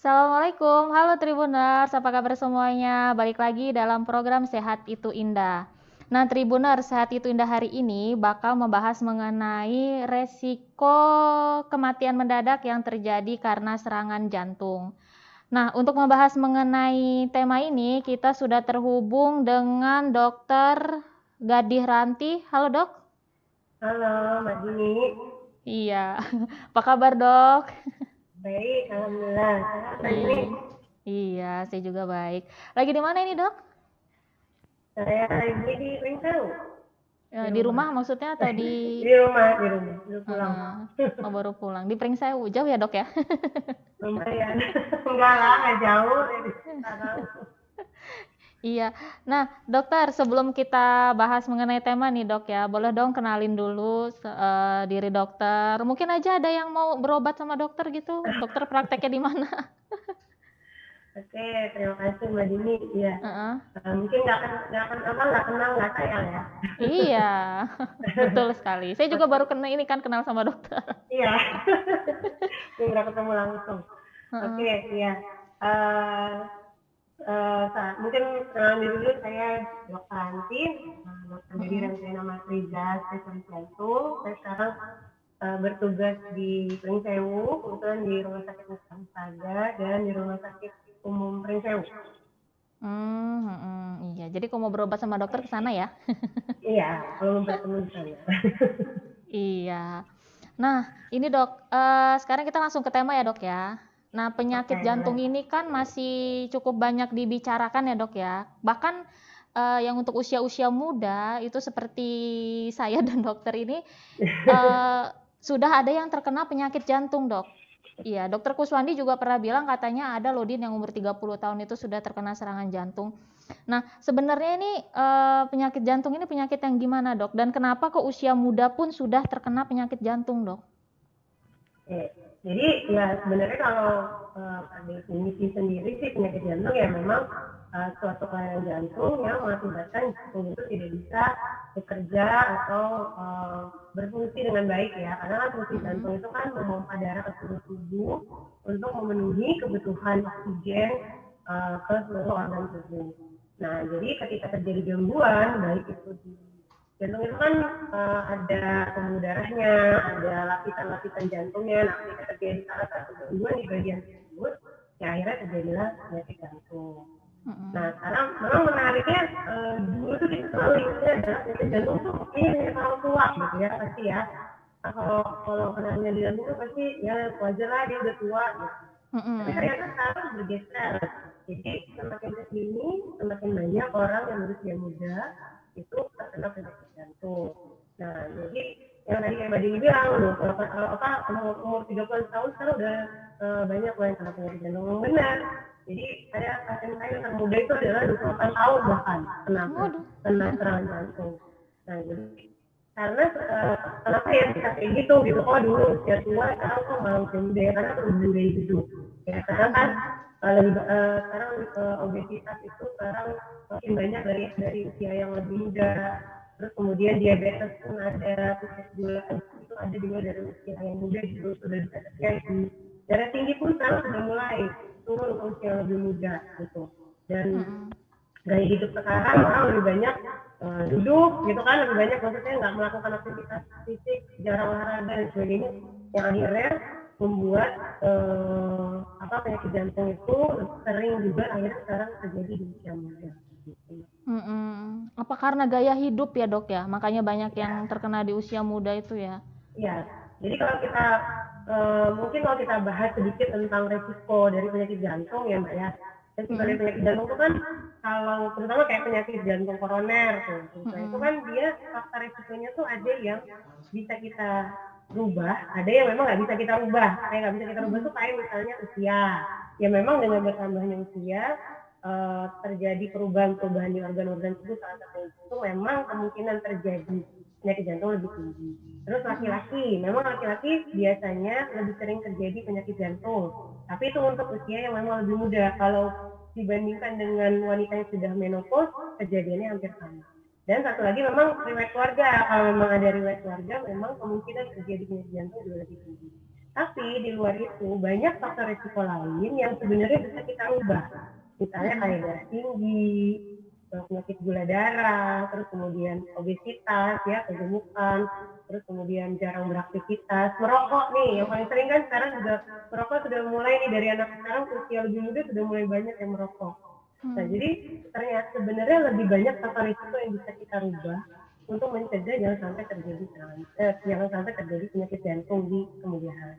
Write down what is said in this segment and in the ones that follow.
Assalamualaikum, halo Tribuners, apa kabar semuanya? Balik lagi dalam program Sehat Itu Indah. Nah, Tribuners, Sehat Itu Indah hari ini bakal membahas mengenai resiko kematian mendadak yang terjadi karena serangan jantung. Nah, untuk membahas mengenai tema ini, kita sudah terhubung dengan Dokter Gadih Ranti. Halo dok. Halo, Mbak Dini. Iya, apa kabar dok? Baik, Alhamdulillah. Sehat, Mbak Dini. Iya, saya juga baik. Lagi di mana ini dok? Saya lagi di Ringsau, di Di rumah. rumah maksudnya atau di di rumah. Udah pulang. heeh. Oh, baru pulang. Di Pringsewu, jauh ya, Dok, ya? Lumayan. Enggak lah, nggak jauh dari sekarang. Iya. Nah, dokter, sebelum kita bahas mengenai tema nih, Dok, ya, boleh dong kenalin dulu diri dokter. Mungkin aja ada yang mau berobat sama dokter gitu. Dokter prakteknya di mana? Oke, terima kasih Mbak Dini. Iya, Heeh. mungkin nggak kenal, nggak sayang ya. Iya, betul sekali. Saya juga baru kenal sama dokter. Iya, nggak ketemu langsung. Heeh. Oke, iya. Eh, Mungkin kenalan diri dulu, saya Dr. Anti, dokter dari Heeh. rangkaian nama Riza, spesialis jantung. Saya sekarang bertugas di Pringsewu, kebetulan di Rumah Sakit Nusantara dan di Rumah Sakit Umum Pringsewu. Iya. Jadi kalau mau berobat sama dokter ke sana ya? Iya, kalau bertemu di sana. Iya. Nah, ini Dok, sekarang kita langsung ke tema ya Dok ya. Nah, Oke, penyakit jantung boleh. ini kan masih cukup banyak dibicarakan ya Dok ya. Bahkan yang untuk usia-usia muda itu seperti saya dan dokter ini eh, sudah ada yang terkena penyakit jantung Dok. Iya, Dokter Kuswandi juga pernah bilang katanya ada loh Din yang umur 30 tahun itu sudah terkena serangan jantung. Nah, sebenarnya ini penyakit jantung ini penyakit yang gimana, Dok? Dan kenapa ke usia muda pun sudah terkena penyakit jantung, Dok? Oke. Jadi ya sebenarnya kalau definisi sendiri sih penyakit jantung ya memang suatu kelainan jantung yang mengakibatkan jantung itu tidak bisa bekerja atau berfungsi dengan baik ya. Karena kan fungsi Mm-mm. jantung itu kan memompa darah ke seluruh tubuh untuk memenuhi kebutuhan oksigen ke seluruh organ tubuh. Nah, jadi ketika terjadi gangguan baik itu di jantung itu kan ada pembuluh darahnya, ada lapisan-lapisan jantungnya. Nah, ketika terjadi salah satu gangguan di bagian tersebut, ya akhirnya terjadilah penyakit jantung. Nah, Mm-mm. karena memang menariknya dulu tuh kita selalu ingatnya adalah penyakit jantung tuh ini hanya kalau tua gitu ya pasti ya. Nah, kalau kena penyakit jantung tuh pasti ya wajar lah dia udah tua gitu. Tapi Mm-mm. ternyata sekarang bergeser. Jadi semakin kesini semakin banyak orang yang berusia muda itu terkena penyakit jantung. Nah, jadi yang tadi kayak Mbak Dini bilang, umur 30 tahun sekarang udah banyak loh yang kena penyakit jantung. Benar. Jadi ada pasien saya yang termuda itu adalah 28 tahun bahkan Waduh. kena serangan jantung. Nah, jadi karena kenapa ya bisa kayak gitu oh dulu usia tua sekarang kok malah usia muda ya karena perubahan gaya hidup ya karena kan sekarang obesitas itu sekarang makin banyak dari usia yang lebih muda, terus kemudian diabetes pun ada, penyakit gula itu ada juga dari usia yang muda juga sudah bisa terjadi. Darah tinggi pun sekarang sudah mulai turun ke usia yang lebih muda gitu. Dan Mm-mm. gaya hidup sekarang orang lebih banyak duduk gitu kan, lebih banyak maksudnya nggak melakukan aktivitas fisik, jarang olahraga dan sebagainya, yang akhirnya membuat penyakit jantung itu sering juga akhirnya sekarang terjadi di usia muda. Gitu. Mm-mm. Apa karena gaya hidup ya, Dok ya? Makanya banyak yang Ya, terkena di usia muda itu ya. ya. Jadi kalau kita mungkin kalau kita bahas sedikit tentang resiko dari penyakit jantung ya Mbak ya. Resiko dari Mm-mm. penyakit jantung itu kan kalau terutama kayak penyakit jantung koroner tuh, nah, itu Mm-mm. kan dia faktor resikonya tuh ada yang bisa kita rubah, ada yang memang nggak bisa kita rubah. Kayak nggak bisa kita rubah Mm-mm. tuh kayak misalnya usia. Ya memang dengan bertambahnya usia terjadi perubahan-perubahan di organ-organ tubuh, salah satu itu memang kemungkinan terjadi penyakit jantung lebih tinggi. Terus Mm-mm. laki-laki, memang laki-laki biasanya lebih sering terjadi penyakit jantung. Tapi itu untuk usia yang memang lebih muda. Kalau dibandingkan dengan wanita yang sudah menopause, kejadiannya hampir sama. Dan satu lagi memang riwayat keluarga. Kalau memang ada riwayat keluarga, memang kemungkinan terjadi penyakit jantung juga lebih tinggi. Tapi di luar itu banyak faktor risiko lain yang sebenarnya bisa kita ubah. Misalnya kayak darah tinggi, penyakit gula darah, terus kemudian obesitas, ya kegemukan, terus kemudian jarang beraktivitas, merokok nih, yang paling sering kan sekarang juga merokok sudah mulai nih dari anak sekarang usia lebih muda sudah mulai banyak yang merokok. Nah, jadi ternyata sebenarnya lebih banyak faktor risiko yang bisa kita rubah untuk mencegah jangan sampai terjadi penyakit jantung di kemudian hari.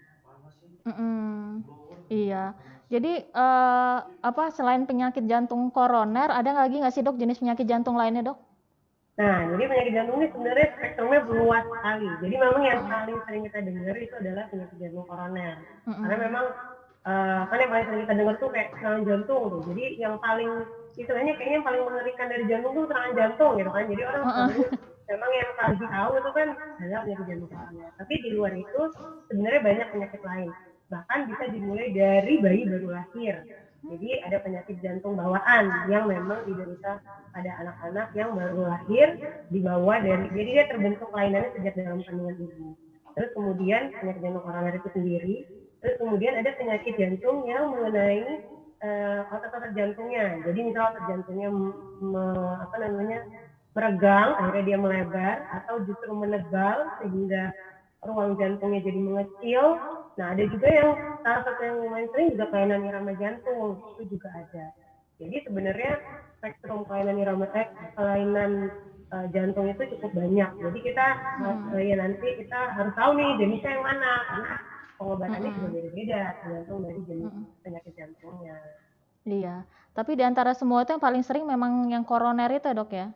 Iya. Jadi apa selain penyakit jantung koroner, ada lagi nggak sih dok jenis penyakit jantung lainnya dok? Nah, jadi penyakit jantung ini sebenarnya spektrumnya luas sekali. Jadi memang yang paling sering kita dengar itu adalah penyakit jantung koroner. Karena memang kan yang paling sering kita dengar tuh kayak serangan jantung tuh. Jadi yang paling istilahnya kayaknya yang paling mengerikan dari jantung tuh serangan jantung gitu kan. Jadi orang memang yang paling tahu itu kan adalah penyakit jantung koroner. Tapi di luar itu sebenarnya banyak penyakit lain. Bahkan bisa dimulai dari bayi baru lahir. Jadi ada penyakit jantung bawaan yang memang diderita pada anak-anak yang baru lahir dibawa dari, jadi dia terbentuk kelainannya sejak dalam kandungan ibu. Terus kemudian penyakit jantung koroner itu sendiri. Terus kemudian ada penyakit jantung yang mengenai otot-otot jantungnya. Jadi misalnya otot jantungnya meregang, akhirnya dia melebar, atau justru menebal sehingga ruang jantungnya jadi mengecil. Nah, ada juga yang salah satu yang lumayan sering juga kelainan irama jantung, itu juga ada. Jadi sebenarnya spektrum kelainan jantung itu cukup banyak. Jadi kita ya nanti kita harus tahu nih jenisnya yang mana, karena pengobatannya juga beda-beda tergantung dari jenis penyakit jantungnya. Iya. Tapi di antara semua itu yang paling sering memang yang koroner itu dok ya?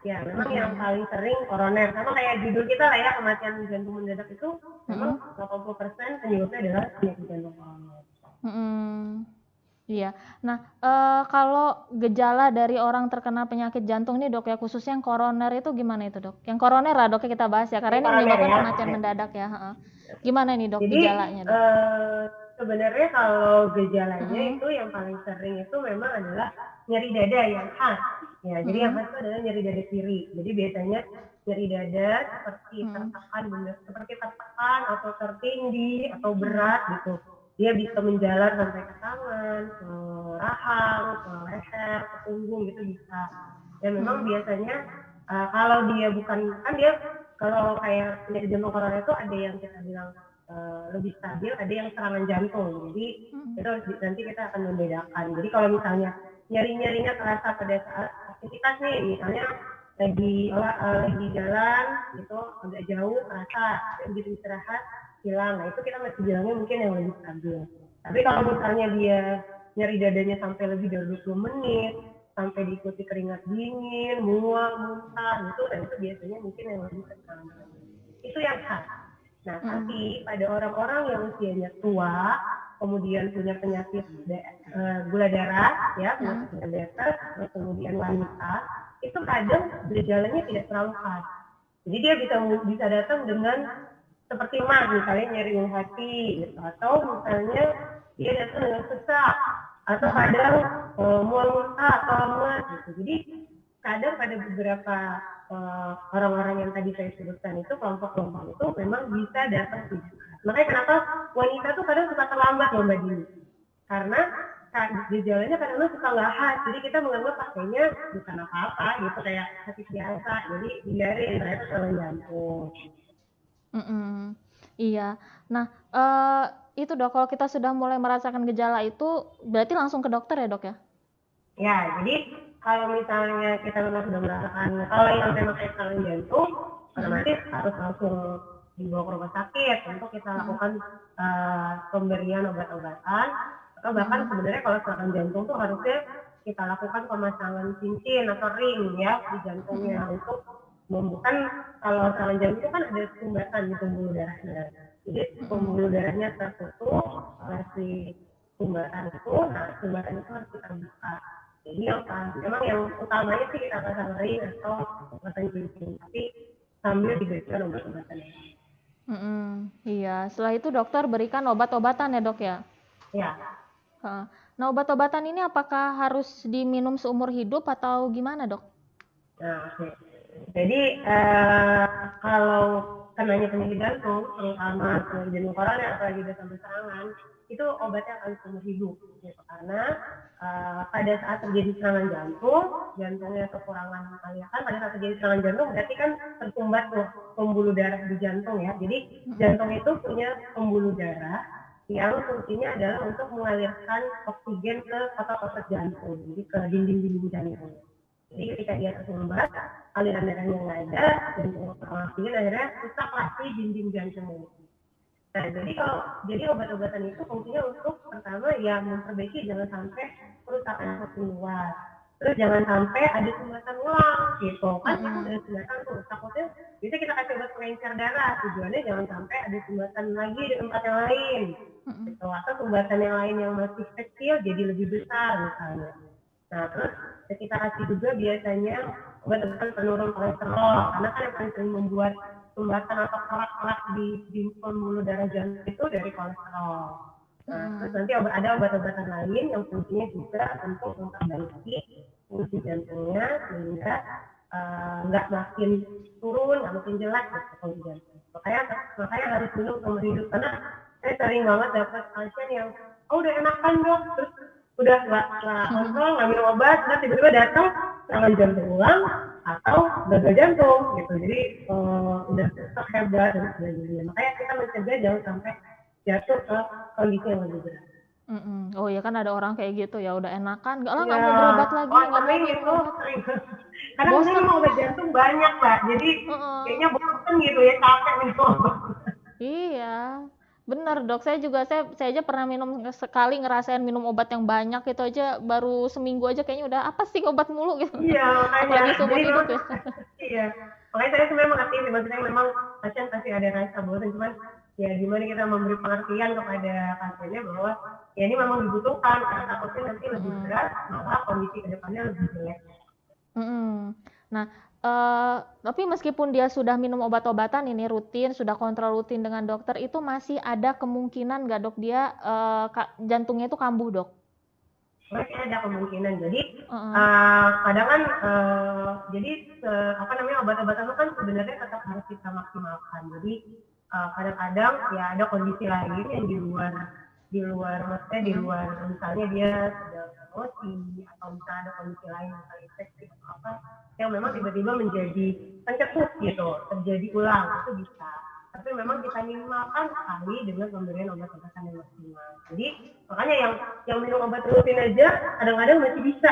Ya, memang yang paling sering koroner. Sama kayak judul kita lah ya, kematian jantung mendadak itu memang 80% penyebabnya adalah penyakit jantung koroner. Iya. Nah, kalau gejala dari orang terkena penyakit jantung nih dok ya, khususnya yang koroner itu gimana itu dok? Yang koroner lah dok ya kita bahas ya, karena ini menyebabkan kematian mendadak ya. Gimana nih dok gejalanya dok? Sebenarnya kalau gejalanya itu yang paling sering itu memang adalah nyeri dada yang khas. Ya, jadi yang khas itu adalah nyeri dada kiri. Jadi biasanya nyeri dada seperti tertekan atau tertindih atau berat gitu. Dia bisa menjalar sampai ke tangan, ke rahang, ke leher, ke punggung gitu bisa. Dan memang biasanya kalau dia bukan, kan dia kalau kayak penyakit jantung koroner itu ada yang kita bilang lebih stabil, ada yang serangan jantung. Jadi itu nanti kita akan membedakan. Jadi kalau misalnya nyeri-nyerinya terasa pada saat aktivitas nih, misalnya lagi jalan gitu agak jauh terasa, begitu istirahat hilang. Nah itu kita masih bilangnya mungkin yang lebih stabil. Tapi kalau misalnya dia nyeri dadanya sampai lebih dari 20 menit, sampai diikuti keringat dingin, mual, muntah gitu, dan itu biasanya mungkin yang lebih terkena. Itu yang khas. Nah, tapi pada orang-orang yang usianya tua, kemudian punya penyakit gula darah, ya, penyakit diabetes, kemudian wanita, itu kadang gejalanya tidak terlalu khas. Jadi dia bisa datang dengan seperti misalnya nyeri hati, gitu, atau misalnya dia datang dengan sesak, atau kadang mual muntah atau lemas, gitu. Jadi kadang pada beberapa orang-orang yang tadi saya sebutkan itu, kelompok-kelompok itu memang bisa datang tidak. Makanya kenapa wanita tuh kadang suka terlambat loh Mbak Dini. Karena gejalanya kadang-kadang suka nggak khas, jadi kita menganggap pakainya bukan apa-apa gitu, kayak sakit biasa, jadi hindarin, ternyata serangan jantung. Iya. Nah, itu dok, kalau kita sudah mulai merasakan gejala itu, berarti langsung ke dokter ya dok ya? Ya, jadi kalau misalnya kita memang sudah merasakan, kalau yang memang kayak serangan jantung, otomatis harus langsung dibawa ke rumah sakit untuk kita lakukan pemberian obat-obatan, atau bahkan sebenarnya kalau serangan jantung tuh harusnya kita lakukan pemasangan cincin atau ring ya di jantungnya untuk membukan, kalau serangan jantung kan ada sumbatan di pembuluh darahnya. Jadi pembuluh darahnya tertutup oleh si sumbatan itu, nah sumbatan itu harus kita buka. Jadi memang yang utamanya sih kita pasang ring atau pasang cincin, tapi sambil diberikan obat-obatan. Iya, setelah itu dokter berikan obat-obatan ya dok ya? Ya. Nah, obat-obatan ini apakah harus diminum seumur hidup atau gimana dok? Nah, oke. Jadi kalau kenanya penyakit jantung, terutama penyakit jantung koroner, apalagi udah sampai serangan, itu obatnya akan seumur hidup. Gitu. Karena pada saat terjadi serangan jantung, jantungnya kekurangan aliran. Pada saat terjadi serangan jantung, berarti kan tersumbat tuh pembuluh darah di jantung ya. Jadi jantung itu punya pembuluh darah yang fungsinya adalah untuk mengalirkan oksigen ke otot-otot jantung, jadi ke dinding-dinding jantung. Jadi ketika dia tersumbat, aliran darahnya nggak ada, jantung oksigen akhirnya rusak di dinding jantung ini. Nah, jadi obat-obatan itu fungsinya untuk pertama ya memperbaiki jangan sampai kerusakan semakin luas. Terus jangan sampai ada sumbatan ulang gitu. Kan itu ada sumbatan tuh. Takutnya bisa kita kasih obat pengencer darah. Tujuannya jangan sampai ada sumbatan lagi di tempat yang lain. Gitu. Atau sumbatan yang lain yang masih kecil jadi lebih besar misalnya. Nah, terus kita kasih juga biasanya obat-obatan penurun kolesterol. Karena kan yang paling sering membuat sumbatan atau kerak-kerak di pembuluh darah jantung itu dari kolesterol. Nah, terus nanti ada obat-obatan lain yang fungsinya juga untuk memperbaiki fungsi jantungnya sehingga nggak makin turun, nggak makin jelek gitu fungsi jantung. Makanya harus minum seumur hidup, karena saya sering banget dapat pasien yang udah enakan dok, terus udah nggak kontrol, nggak minum obat, dan tiba-tiba datang serangan jantung ulang atau gagal jantung gitu. Jadi udah hebat dan sebagainya. Makanya kita mencegah jangan sampai jatuh ke kondisi yang lebih berat. Oh ya kan ada orang kayak gitu ya, udah enakan, nggak mau berobat lagi, nggak mau minum obat. Karena bosan mau obat jantung banyak Pak, jadi kayaknya bosan gitu ya, capek minum obat. Iya, bener dok. Saya aja pernah minum sekali, ngerasain minum obat yang banyak itu aja baru seminggu aja kayaknya udah apa sih obat mulu gitu. Iya, apalagi seumur hidup ya. Iya, makanya saya sebenarnya mengerti sih, maksudnya memang pasien pasti ada rasa bosan, cuman ya gimana kita memberi pengertian kepada pasiennya bahwa ya ini memang dibutuhkan karena takutnya nanti lebih berat, maka kondisi kedepannya lebih jelek. Nah, tapi meskipun dia sudah minum obat-obatan ini rutin, sudah kontrol rutin dengan dokter, itu masih ada kemungkinan nggak dok dia jantungnya itu kambuh dok? Masih ada kemungkinan. Jadi kadang kan jadi obat-obatan itu kan sebenarnya tetap harus kita maksimalkan. Jadi kadang-kadang ya ada kondisi lain yang di luar misalnya dia sudah emosi atau misalnya ada kondisi lain misalnya infeksi atau apa yang memang tiba-tiba menjadi pencetus gitu, terjadi ulang, itu bisa. Tapi memang kita minimalkan sekali dengan pemberian obat-obatan yang maksimal. Jadi makanya yang minum obat rutin aja kadang-kadang masih bisa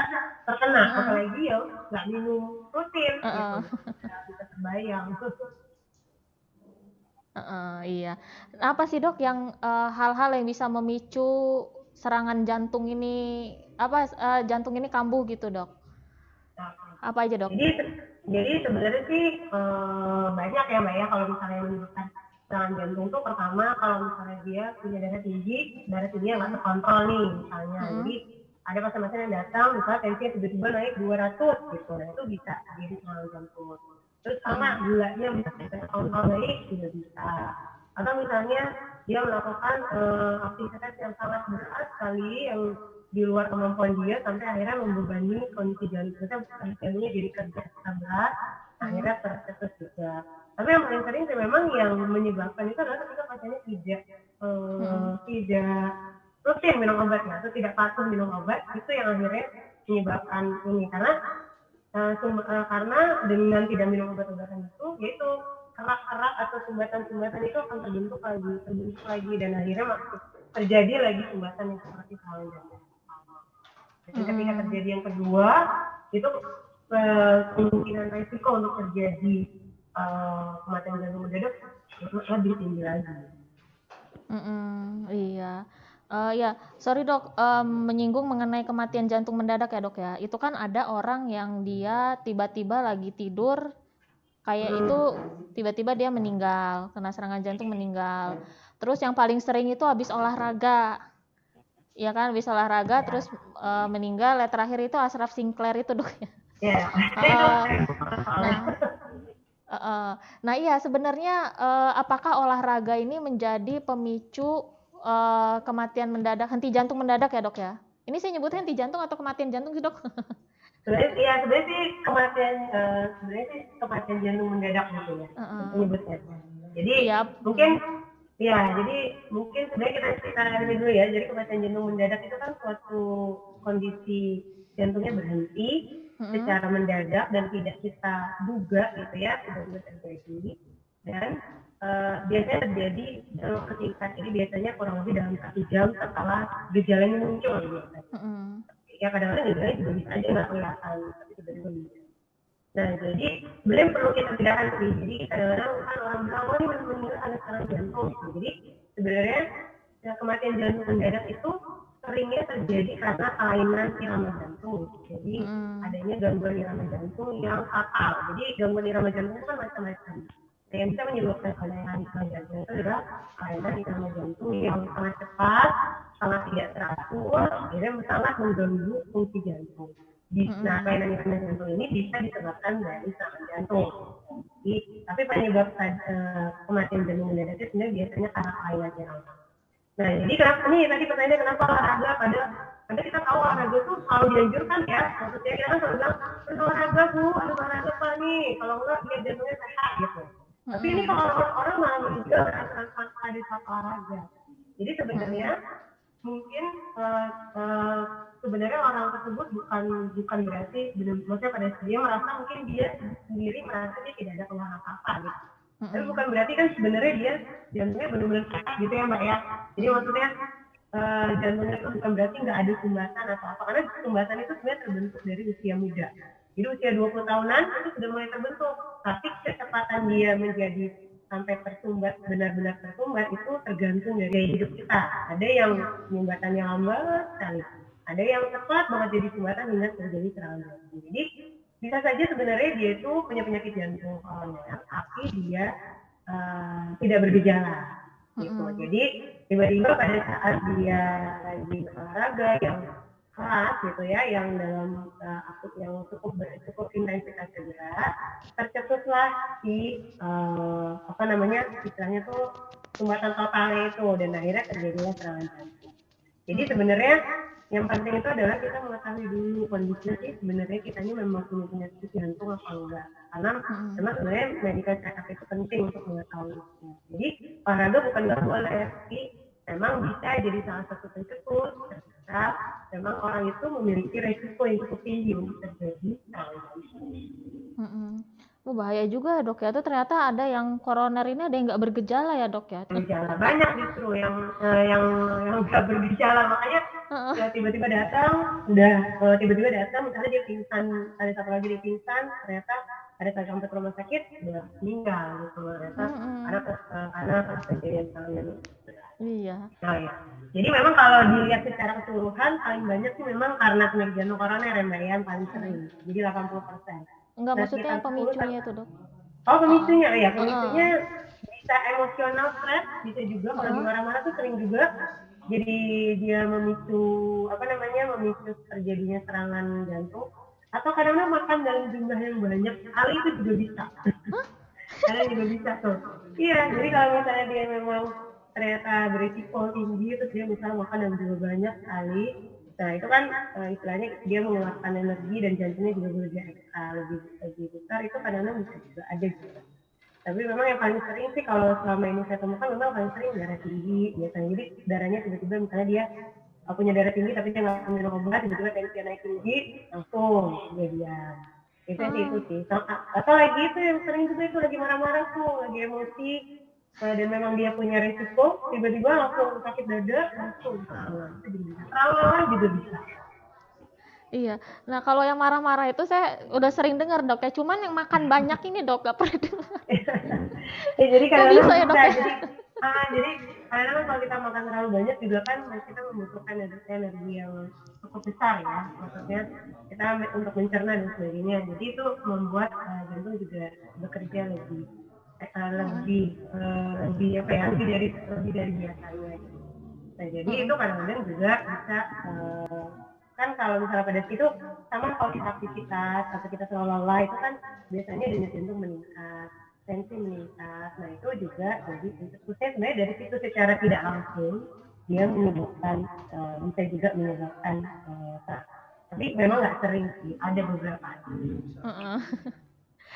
terkena, apalagi yang nggak minum rutin gitu. Bisa terbayang. Iya. Apa sih dok yang hal-hal yang bisa memicu serangan jantung ini jantung ini kambuh gitu dok? Apa aja dok? Jadi sebenarnya sih banyak ya mbak ya, kalau misalnya menyebabkan serangan jantung tuh pertama kalau misalnya dia punya darah tingginya nggak terkontrol nih misalnya. Jadi ada pasien-pasien yang datang misalnya tensinya tiba-tiba naik 200 gitu, nah itu bisa jadi serangan jantung. Terus sama gulanya bisa terkontrol naik juga bisa. Atau misalnya dia melakukan aktivitas yang sangat berat sekali yang di luar kemampuan dia sampai akhirnya membebani kondisi jantungnya jadi kerja berat, akhirnya tercetus juga. Tapi yang paling sering sih memang yang menyebabkan itu adalah ketika pasiennya tidak rutin minum obatnya atau tidak patuh minum obat, itu yang akhirnya menyebabkan ini. Karena dengan tidak minum obat-obatan itu, yaitu kerak-kerak atau sumbatan-sumbatan itu akan terbentuk lagi dan akhirnya terjadi lagi sumbatan yang seperti serangan jantung. Jadi ketika terjadi yang kedua, itu kemungkinan resiko untuk terjadi kematian jantung mendadak lebih tinggi lagi. Iya. Ya, sorry dok, menyinggung mengenai kematian jantung mendadak ya dok ya. Itu kan ada orang yang dia tiba-tiba lagi tidur, kayak itu tiba-tiba dia meninggal, kena serangan jantung meninggal. Terus yang paling sering itu habis olahraga. Ya kan, habis olahraga terus meninggal. Terakhir itu Ashraf Sinclair itu dok ya. Nah iya sebenarnya apakah olahraga ini menjadi pemicu kematian mendadak, henti jantung mendadak ya dok ya? Ini saya nyebutnya henti jantung atau kematian jantung sih dok? Sebenarnya sih kematian jantung mendadak gitu ya. Menyebutnya. Jadi Iya. mungkin ya, jadi mungkin sebenarnya kita ini dulu ya. Jadi kematian jantung mendadak itu kan suatu kondisi jantungnya berhenti secara mendadak dan tidak kita duga gitu ya, tiba-tiba terjadi. Dan biasanya terjadi dalam ketingkat. Jadi biasanya kurang lebih dalam 1 jam setelah gejalanya muncul. Gitu. Ya kadang-kadang gejalanya juga bisa aja nggak kelihatan, tapi tiba-tiba muncul. Nah, jadi sebenarnya perlu kita bedakan sih. Jadi kadang-kadang kan orang bilang, oh ini benar-benar ada serangan jantung. Jadi sebenarnya kematian jantung mendadak itu seringnya terjadi karena kelainan irama jantung. Jadi adanya gangguan irama jantung yang fatal. Jadi gangguan irama jantung itu kan macam-macam. Nah, yang bisa menyebabkan kelainan irama jantung itu adalah kelainan irama jantung yang sangat cepat, sangat tidak teratur, akhirnya sangat mengganggu fungsi jantung. Nah, kelainan irama jantung ini bisa disebabkan dari serangan jantung. Tapi penyebab kematian jantung mendadak itu sebenarnya biasanya karena kelainan irama. Nah, jadi kenapa nih tadi pertanyaannya kenapa olahraga pada kita tahu olahraga tuh selalu dianjurkan ya. Maksudnya kita kan selalu bilang, olahraga Bu, ada olahraga apa nih? Kalau enggak biar jantungnya sehat gitu. Tapi ini kalau orang malah menunjukkan ada saat olahraga. Jadi sebenarnya mungkin sebenarnya orang tersebut bukan berarti maksudnya pada dia merasa mungkin dia sendiri merasa dia tidak ada keluhan apa-apa gitu. Tapi bukan berarti kan sebenarnya dia jantungnya benar-benar sehat gitu ya Mbak ya. Jadi maksudnya jantungnya itu bukan berarti nggak ada sumbatan atau apa, karena sumbatan itu sebenarnya terbentuk dari usia muda. Jadi usia 20 tahunan itu sudah mulai terbentuk, tapi kecepatan dia menjadi sampai tersumbat, benar-benar tersumbat itu tergantung dari hidup kita. Ada yang sumbatannya lambat sekali, ada yang cepat banget jadi sumbatan hingga terjadi serangan jantung. Jadi bisa saja sebenarnya dia itu punya penyakit jantung koroner, tapi dia tidak bergejala. Gitu. Jadi tiba-tiba pada saat dia lagi olahraga yang keras gitu ya, yang dalam yang cukup intensitas juga, tercetuslah si istilahnya tuh sumbatan totalnya itu, dan akhirnya terjadilah serangan jantung. Jadi sebenarnya yang penting itu adalah kita mengetahui dulu kondisinya sih sebenarnya kita ini memang punya penyakit jantung apa enggak, karena memang sebenarnya medical check-up itu penting untuk mengetahui. Jadi olahraga bukan nggak boleh, tapi memang bisa jadi salah satu pencetus ketika memang orang itu memiliki resiko yang cukup tinggi untuk terjadi serangan jantung. Bahaya juga Dok ya, itu ternyata ada yang koroner ini ada yang nggak bergejala ya Dok ya? Bergejala banyak justru yang nggak bergejala, makanya tiba-tiba datang, misalnya dia pingsan, ada satu lagi dia pingsan, ternyata ada sampai ke rumah sakit udah meninggal gitu, ternyata karena kejadian serangan. Iya. Nah, ya. Jadi memang kalau dilihat secara keseluruhan paling banyak sih memang karena penyakit jantung koroner ya Mbak, yang paling sering, jadi 80%. Enggak, maksudnya pemicunya itu Dok. Oh pemicunya, ya pemicunya bisa emosional stres, bisa juga kalau lagi marah-marah tuh sering juga. Jadi dia memicu terjadinya serangan jantung, atau kadang-kadang makan dalam jumlah yang banyak sekali itu juga bisa. Kadang juga bisa tuh. Iya, jadi kalau misalnya dia memang ternyata berisiko tinggi, terus dia misalnya makan dalam jumlah banyak sekali, nah itu kan istilahnya dia mengeluarkan energi dan jantungnya juga lebih besar, itu kadang-kadang bisa juga ada juga. Tapi memang yang paling sering sih kalau selama ini saya temukan memang paling sering darah tinggi biasanya. Jadi darahnya tiba-tiba misalnya dia punya darah tinggi tapi dia nggak minum obat, tiba-tiba tensi naik tinggi langsung kejadian. Itu sih. Atau lagi itu yang sering juga itu lagi marah-marah tuh, lagi emosi, dan memang dia punya resiko, tiba-tiba langsung sakit dada, langsung trauma juga bisa. Iya. Nah kalau yang marah-marah itu saya udah sering dengar Dok ya, cuman yang makan banyak ini Dok gak pernah dengar. Ya, jadi kadang-kadang bisa ya Dok ya? Jadi kadang-kadang kalau kita makan terlalu banyak juga kan kita membutuhkan energi yang cukup besar ya, maksudnya kita untuk mencerna dan sebagainya. Jadi itu membuat jantung juga bekerja lebih dari biasanya. Nah jadi itu kadang-kadang juga bisa kan kalau misalnya pada situ sama kalau kita aktivitas atau kita selalu lelah itu kan biasanya denyut jantung meningkat, tensi meningkat. Nah itu juga jadi tentunya sebenarnya dari situ secara tidak langsung dia menyebabkan bisa juga menyebabkan tapi memang nggak sering sih, ada beberapa.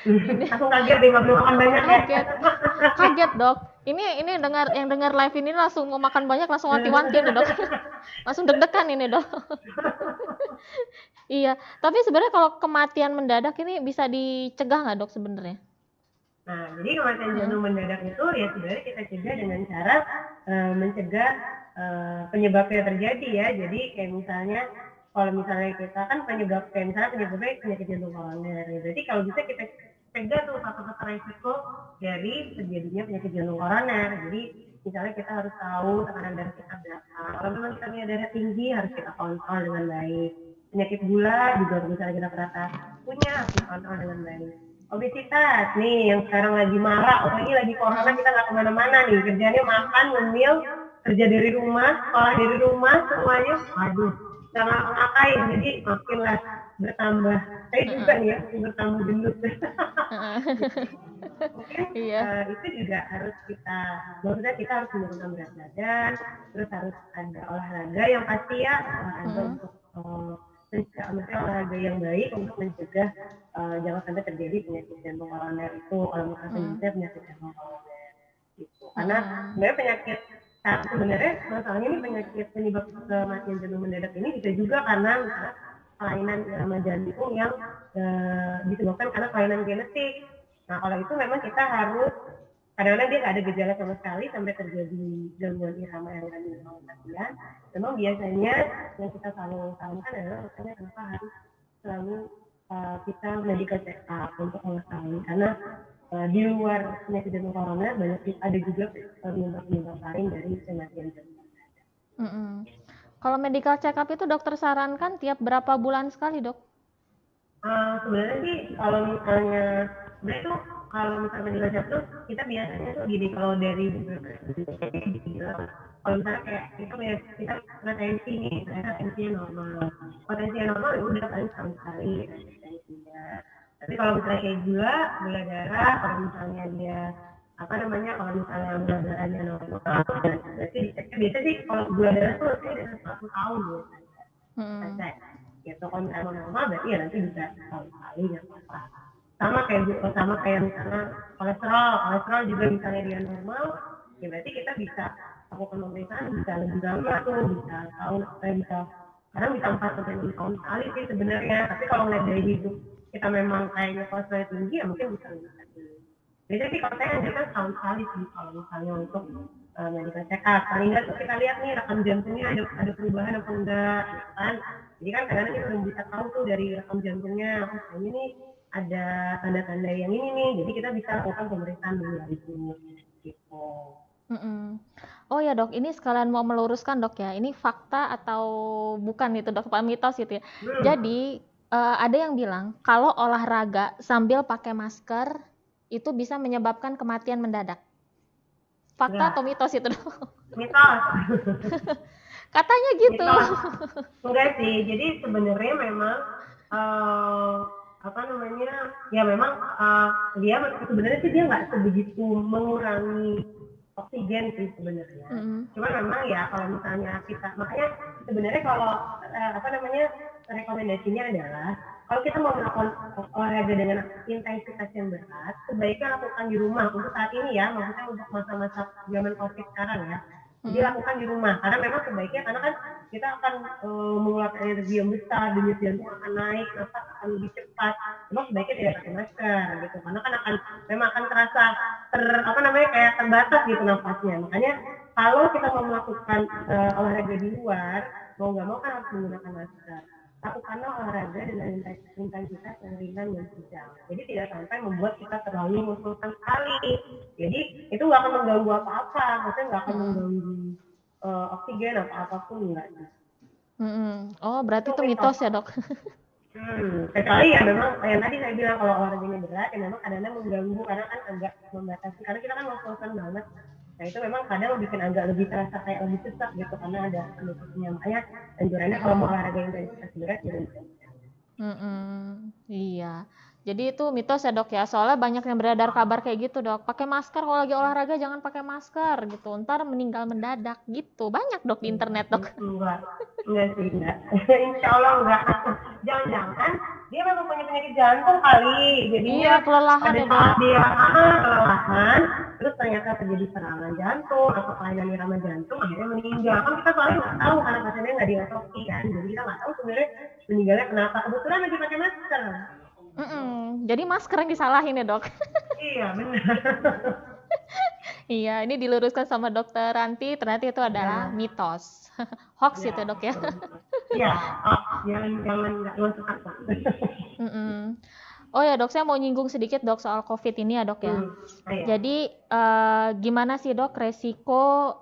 Ini Aku kaget nih waktu makan banyak ya. kaget, kaget dok. Ini dengar live ini langsung mau makan banyak, langsung wanti-wanti nih dok. Langsung deg-degan ini dok. Iya, tapi sebenarnya kalau kematian mendadak ini bisa dicegah nggak dok sebenarnya? Nah, jadi kematian jantung mendadak itu ya sebenarnya kita cegah dengan cara mencegah penyebabnya terjadi ya. Jadi kayak misalnya kalau misalnya kita kan penyebabnya penyakit jantung koroner. Jadi kalau bisa kita cegah tuh faktor-faktor resiko dari terjadinya penyakit jantung koroner. Jadi misalnya kita harus tahu tekanan darah kita berapa. Kalau memang kita punya darah tinggi harus kita kontrol dengan baik. Penyakit gula juga misalnya kita ternyata punya harus dikontrol dengan baik. Obesitas nih yang sekarang lagi marak, apalagi lagi corona kita nggak kemana-mana nih, kerjanya makan, ngemil, kerja dari rumah, sekolah dari rumah, semuanya, waduh, nggak ngapa-ngapain, jadi makinlah bertambah. Saya juga nih ya, bertambah gendut. Mungkin itu juga harus maksudnya kita harus menurunkan berat badan, terus harus ada olahraga yang pasti ya, olahraga untuk mencegah olahraga yang baik untuk mencegah jangan sampai terjadi penyakit jantung koroner itu kalau misalnya penyakit jantung koroner gitu. Karena sebenarnya masalahnya ini penyebab kematian jantung mendadak ini bisa juga karena kelainan irama jantung yang disebabkan karena kelainan genetik. Nah kalau itu memang kita harus kadang-kadang dia nggak ada gejala sama sekali sampai terjadi gangguan irama yang ada di kematian. Memang biasanya yang kita selalu sarankan adalah makanya kenapa harus selalu kita medical check up untuk mengetahui karena di luar penyakit jantung koroner banyak ada juga penyebab lain dari kematian jantung. Kalau medical check up itu dokter sarankan tiap berapa bulan sekali dok? Sebenarnya sih kalau misalnya medical check up tuh kita biasanya tuh gini kalau dari kalau misalnya kayak kita potensi nih, potensinya normal ya udah paling sekali potensinya. Tapi kalau misalnya kayak gula darah, kalau misalnya dia kalau misalnya gula darahnya normal, berarti biasa sih kalau gula darah tuh saya dari 1 tahun biasanya. Gitu kalau misalnya normal berarti ya nanti bisa sekali nggak apa-apa. Sama kayak misalnya kolesterol juga misalnya dia normal, ya berarti kita bisa lakukan pemeriksaan bisa lebih lama tuh, bisa tahun kadang bisa 4-5 tahun sekali sih sebenarnya. Tapi kalau ngeliat dari hidup kita memang kayaknya kolesterol tinggi ya mungkin bisa lebih sekali. Jadi sih kalau saya anjurkan tahun sekali sih kalau misalnya untuk medical check up. Paling nggak tuh kita lihat nih rekam jantungnya ada perubahan apa enggak, gitu kan. Jadi kan kadang-kadang kita belum bisa tahu tuh dari rekam jantungnya, kayaknya nih ada tanda-tanda yang ini nih, jadi kita bisa lakukan pemeriksaan dulu itu gitu. Oh ya dok, ini sekalian mau meluruskan dok ya, ini fakta atau bukan itu dok, Pak mitos gitu ya. Jadi ada yang bilang kalau olahraga sambil pakai masker itu bisa menyebabkan kematian mendadak. Fakta atau mitos itu dok? Mitos. Katanya gitu. Mitos. Enggak sih, jadi sebenarnya memang ya memang dia sebenarnya sih dia nggak sebegitu mengurangi oksigen sih sebenarnya. Cuma memang ya kalau misalnya makanya sebenarnya kalau rekomendasinya adalah kalau kita mau melakukan olahraga dengan intensitas yang berat, sebaiknya lakukan di rumah untuk saat ini ya, maksudnya untuk masa-masa zaman COVID sekarang ya. Jadi lakukan di rumah, karena memang sebaiknya karena kan kita akan mengeluarkan energi yang besar, denyut jantung akan naik, nafas akan lebih cepat. Memang sebaiknya tidak pakai masker gitu, karena kan memang akan terasa kayak terbatas gitu nafasnya. Makanya kalau kita mau melakukan olahraga di luar, mau nggak mau kan harus menggunakan masker. Lakukanlah olahraga dengan intensitas yang ringan dan sedang. Jadi tidak sampai membuat kita terlalu mengusulkan sekali. Jadi itu nggak akan mengganggu apa-apa, maksudnya nggak akan mengganggu oksigen atau apapun enggak. Oh berarti itu mitos ya dok? Kecuali ya memang yang tadi saya bilang kalau olahraganya berat ya memang kadang-kadang mengganggu karena kan agak membatasi karena kita kan ngos-ngosan banget. Nah itu memang kadang bikin agak lebih terasa kayak lebih sesak gitu karena ada pendukungnya. Makanya anjurannya kalau mau olahraga intensitas berat ya. Iya. Jadi itu mitos ya dok ya, soalnya banyak yang beredar kabar kayak gitu dok, pakai masker kalau lagi olahraga jangan pakai masker gitu, ntar meninggal mendadak gitu, banyak dok di internet dok. Enggak sih, enggak. Insya Allah enggak. Jangan-jangan dia memang punya penyakit jantung kali, jadinya Iya kelelahan pada ya saat dok. dia kelelahan, terus ternyata terjadi serangan jantung atau kelainan irama jantung, akhirnya meninggal. Kan kita soalnya nggak tahu karena pasiennya nggak diotopsi kan, jadi kita nggak tahu sebenarnya meninggalnya kenapa. Kebetulan lagi pakai masker. Jadi masker yang disalahin ya dok. Iya benar. Iya, ini diluruskan sama dokter Ranti, ternyata itu adalah mitos. Hoax itu dok ya. Iya, jangan nggak masuk akal. Oh ya dok, saya mau nyinggung sedikit dok soal COVID ini ya dok ya. Jadi gimana sih dok resiko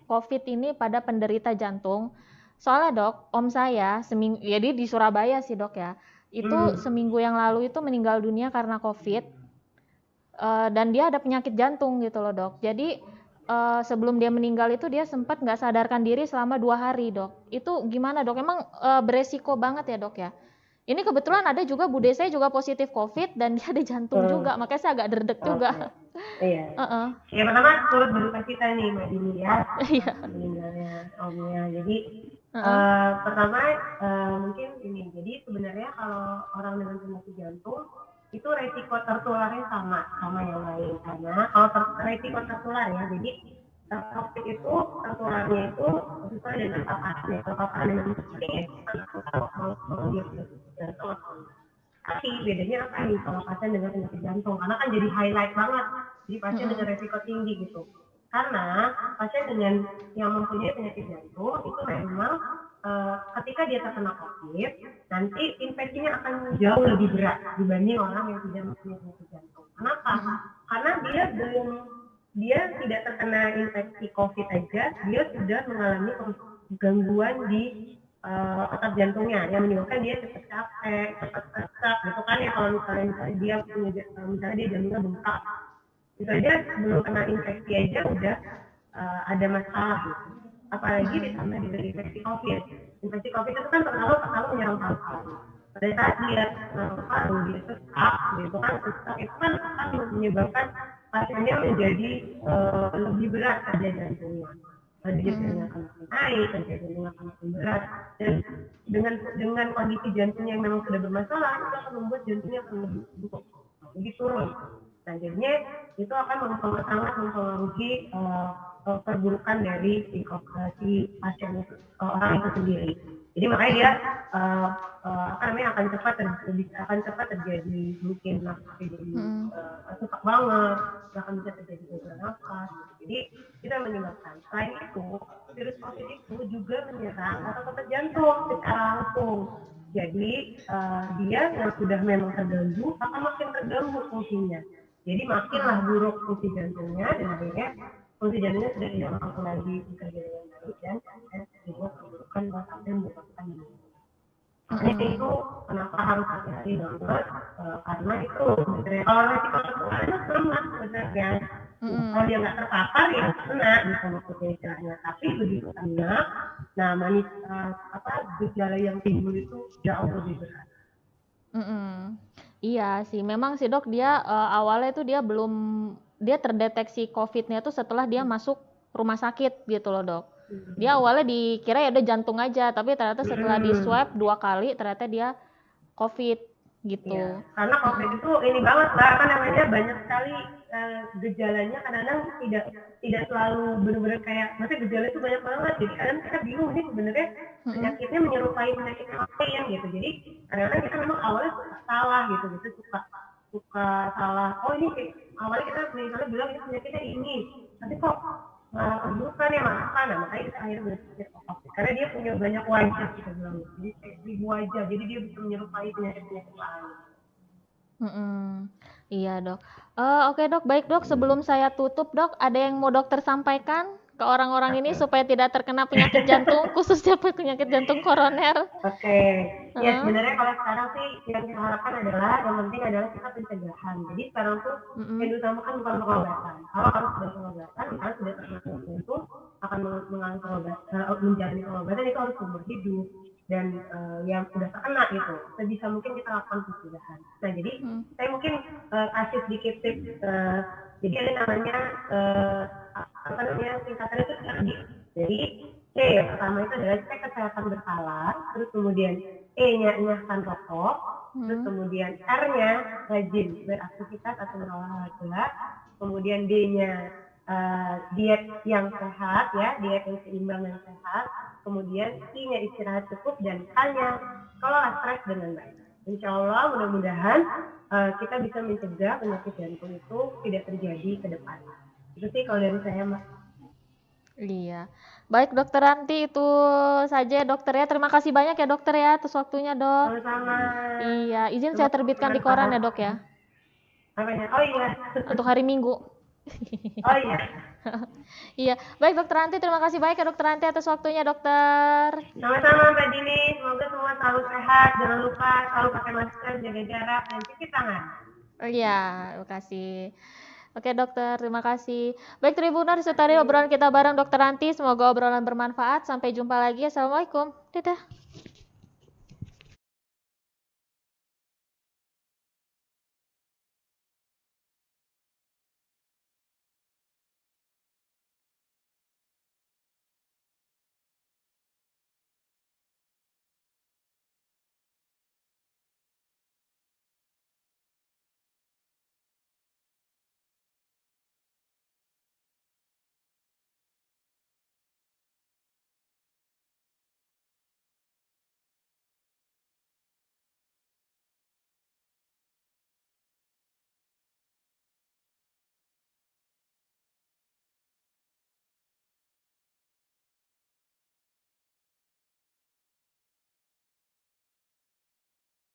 COVID ini pada penderita jantung? Soalnya dok, om saya seminggu, jadi di Surabaya sih dok ya, itu seminggu yang lalu itu meninggal dunia karena COVID. Dan dia ada penyakit jantung gitu loh dok. Jadi sebelum dia meninggal itu dia sempat nggak sadarkan diri selama 2 hari dok. Itu gimana dok? Emang beresiko banget ya dok ya? Ini kebetulan ada juga bude saya juga positif COVID dan dia ada jantung juga, makanya saya agak derdek juga. Iya. Ya pertama turut berduka cita nih Mbak Dini ya, meninggalnya omnya. Jadi pertama mungkin ini, jadi sebenarnya kalau orang dengan penyakit jantung itu resiko tertularnya sama yang lain, karena kalau resiko tertular ya, jadi COVID itu tertularnya itu sesuai dengan paparan dengan tapi bedanya apa nih kalau pasien dengan penyakit jantung, karena kan jadi highlight banget, jadi pasien dengan resiko tinggi gitu, karena pasien dengan yang mempunyai penyakit jantung itu memang ketika dia terkena COVID, nanti infeksinya akan jauh lebih berat dibanding orang yang tidak mempunyai penyakit jantung. Kenapa? Karena dia tidak terkena infeksi COVID aja, dia sudah mengalami gangguan di otot jantungnya yang menyebabkan dia cepat capek, cepat sesak gitu kan ya. Kalau misalnya dia punya misalnya dia jantungnya bengkak, itu aja belum kena infeksi aja udah ada masalah gitu. Apalagi ditambah dengan infeksi COVID. Infeksi COVID itu kan selalu menyerang paru-paru. Pada saat dia paru dia sesak gitu kan, sesak itu kan akan menyebabkan pasiennya menjadi lebih berat pada jantungnya. Dia akan naik, jantungnya akan makin berat, dan dengan kondisi jantungnya yang memang sudah bermasalah, itu akan membuat jantungnya akan lebih turun. Nah, jadinya itu akan sangat mempengaruhi perburukan dari si pasien orang itu sendiri. Jadi makanya dia akan cepat terjadi mungkin jadi sesak banget, bahkan bisa terjadi gagal nafas. Jadi kita menyebabkan. Selain itu, virus COVID itu juga menyerang otot jantung secara langsung. Jadi dia yang sudah memang terganggu akan makin terganggu fungsinya. Jadi makinlah buruk fungsi jantungnya, dan akhirnya fungsi jantungnya sudah tidak mampu lagi bekerja dengan baik, dan juga perburukan sampai menyebabkan meninggal. Makanya itu kenapa harus hati-hati banget, karena itu sebenarnya kalau resiko tertularnya sama sebenarnya. Kalau dia nggak terpapar ya kena bisa maksudnya istilahnya, tapi begitu kena, nah gejala yang timbul itu jauh lebih berat. Iya sih, memang sih dok, dia awalnya itu dia terdeteksi COVID-nya itu setelah dia masuk rumah sakit gitu loh dok. Dia awalnya dikira ya udah jantung aja, tapi ternyata setelah di swab 2 kali ternyata dia COVID gitu. Ya, karena COVID itu ini banget lah, apa namanya, banyak sekali gejalanya, kadang-kadang tidak selalu benar-benar kayak, maksudnya gejala itu banyak banget, jadi kadang kita bingung ini sebenarnya penyakitnya menyerupai penyakit lain gitu. Jadi kadang-kadang kita memang awalnya salah gitu, suka salah. Oh ini awalnya kita misalnya bilang ini penyakitnya ini, tapi kok bukan ya makan. Nah makanya kita akhirnya berpikir COVID, karena dia punya banyak wajah kita bilang, jadi ribu wajah, jadi dia bisa menyerupai penyakit-penyakit lain. Iya dok. Oke dok, baik dok. Sebelum saya tutup dok, ada yang mau dokter sampaikan ke orang-orang ini supaya tidak terkena penyakit jantung, khususnya penyakit jantung koroner? Oke. Ya sebenarnya kalau sekarang sih yang kita harapkan adalah, yang penting adalah kita pencegahan. Jadi sekarang tuh yang diutamakan bukan pengobatan. Kalau harus sudah pengobatan, kalau sudah terkena itu akan menjalani pengobatan, itu harus seumur hidup. dan yang udah terkena gitu, sebisa mungkin kita lakukan pencegahan. Nah jadi saya mungkin kasih sedikit tips. Jadi ada namanya apa namanya singkatannya itu CRD. Jadi C yang pertama itu adalah cek kesehatan berkala, terus kemudian E-nya enyahkan rokok, terus kemudian R-nya rajin beraktivitas atau berolahraga, kemudian D-nya diet yang sehat ya, diet yang seimbang dan sehat, kemudian I-nya istirahat cukup, dan K-nya kelola stres dengan baik. Insya Allah mudah-mudahan kita bisa mencegah penyakit jantung itu tidak terjadi ke depan. Itu sih kalau dari saya, Mbak. Iya. Baik Dokter Ranti, itu saja dokter ya. Terima kasih banyak ya dokter ya atas waktunya dok. Sama-sama. Iya, izin saya terbitkan di koran ya dok ya. Apanya? Oh iya. Untuk hari Minggu. Oh iya. Iya, baik Dokter Ranti, terima kasih banyak ya Dokter Ranti atas waktunya dokter. Sama-sama Mbak Dini, semoga semua selalu sehat, jangan lupa selalu pakai masker, jaga jarak, dan cuci tangan. Oh iya, terima kasih. Oke dokter, terima kasih. Baik Tribuners, itu tadi obrolan kita bareng Dokter Ranti. Semoga obrolan bermanfaat. Sampai jumpa lagi. Assalamualaikum. Dadah.